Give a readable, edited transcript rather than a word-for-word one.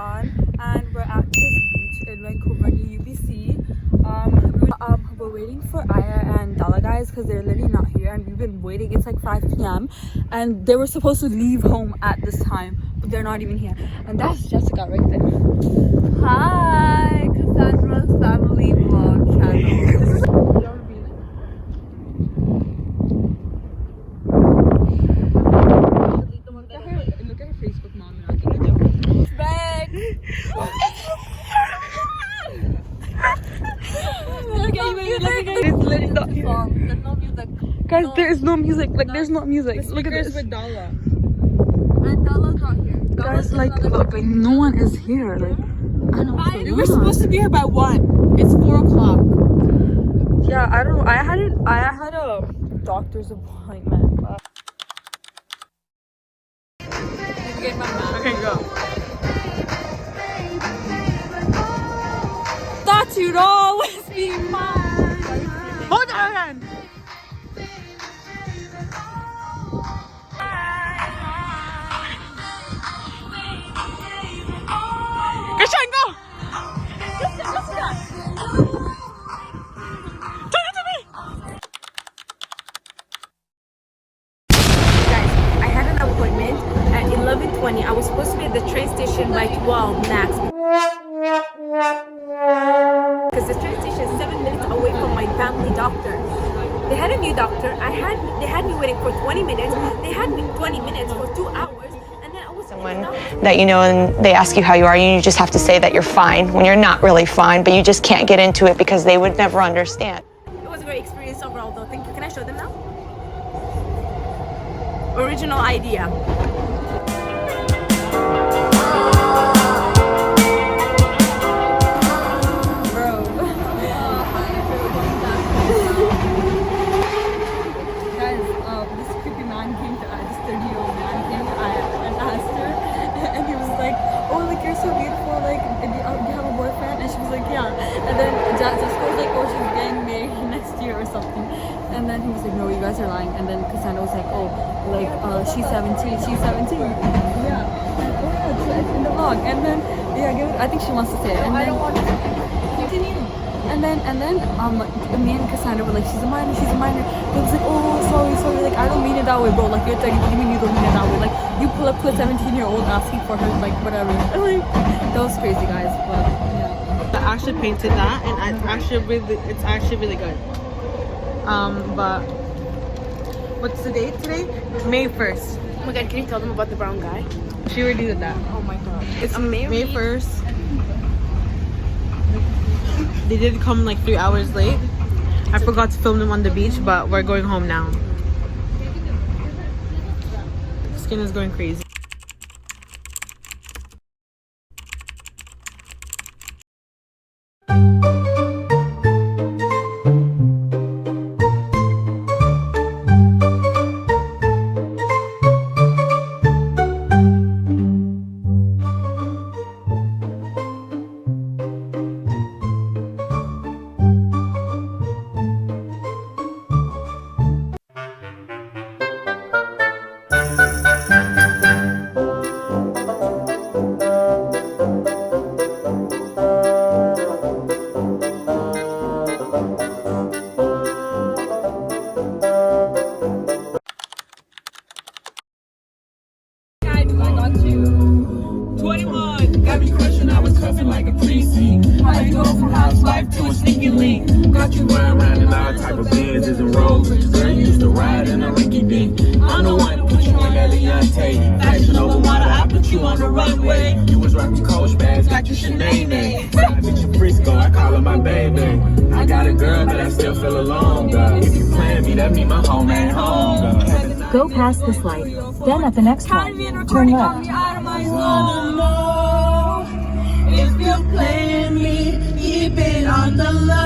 Hassan, and we're at this beach in Vancouver near UBC. We're waiting for Aya and Dala guys because they're literally not here, and we've been waiting. It's like 5 p.m. and they were supposed to leave home at this time, but they're not even here. And that's Jessica right there. Hi, Cassandra's family vlog channel. Look at her Facebook, mom. Back. It's literally not here. There's no music. Guys, there is no music. Like, there's no music. Look at this. With Dala. And Dala's not here. Guys, like, look, like, no one is here. Like, I don't know. We were supposed to be here by 1. It's 4 o'clock. Yeah, I don't know. I had a doctor's appointment. Okay, go. Thought you'd always be mine. Hold on. Christian, go. Turn it to me. Guys, I had an appointment at 11:20. I was supposed to be at the train station by 12 max. Because the train station is 7 minutes away from my family doctor. They had a new doctor. They had me waiting for 20 minutes. They had me 20 minutes for 2 hours. And then I was Someone that you know and they ask you how you are, you just have to say that you're fine when you're not really fine, but you just can't get into it because they would never understand. It was a great experience overall though. Thank you. Can I show them now? Original idea. And then Jessica was like, oh, she's getting married next year or something. And then he was like, no, you guys are lying. And then Cassandra was like, oh, like, she's 17. She's 17. Yeah. And, oh, yeah, it's in the vlog. And then, yeah, I think she wants to say it. And then, I don't want to continue. And then, me and Cassandra were like, she's a minor. They was like, oh, sorry. Like, I don't mean it that way, bro. Like, you're like, what do you mean you don't mean it that way? Like, you pull up to a 17-year-old asking for her, like, whatever. And, like, that was crazy, guys. But, yeah. I actually painted that, and it's actually really good. But what's the date today? May 1st. Oh my god, can you tell them about the brown guy? She already did that. Oh my god. It's May 1st. They did come like 3 hours late. I forgot to film them on the beach, but we're going home now. Skin is going crazy. Like a precinct. How you go from housewife to a sneaky link? Got you running around in all type of Benzes and Rolls. Girl, you used to ride in a rinky dink. I'm the one put you in that Leontay. Fashion over water, I put you on the runway. You was rocking Coach bags, got you Sinead. I bitch you Frisco, I call her my baby. I got a girl, but I still feel alone, girl. If you plan me, that mean my home ain't home, girl. Go past this light, then at the next one, turn left. If you're playing me, keep it on the low.